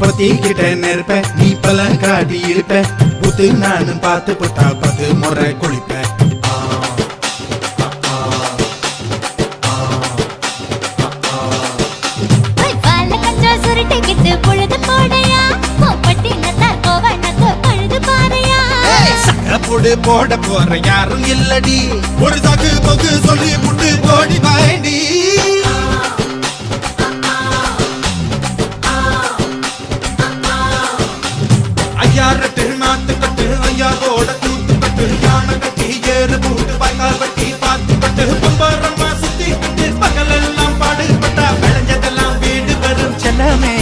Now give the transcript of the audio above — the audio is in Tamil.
பத்திக்கிட்ட நெருப்ப நீ பல காட்டி இருப்ப புத்து நானும் பார்த்து புட்டா 10 முறை குளிப்ப போட போற யாரும் இல்லடி ஒரு சாக்கு போக்கு சொல்லி புட்டு போடி பாயண்டி ஐயா ரெட்டு நாத்து கட்டு ஐயா போட தூத்து கட்டு யானை கட்டி ஏறு பூட்டு பாய்க்கால் வட்டி பாத்து பட்டு பம்பரமா சுத்தி கட்டு பகலெல்லாம் பாடுபட்டா விளைஞ்சதெல்லாம் வீடு வரும் செல்லமே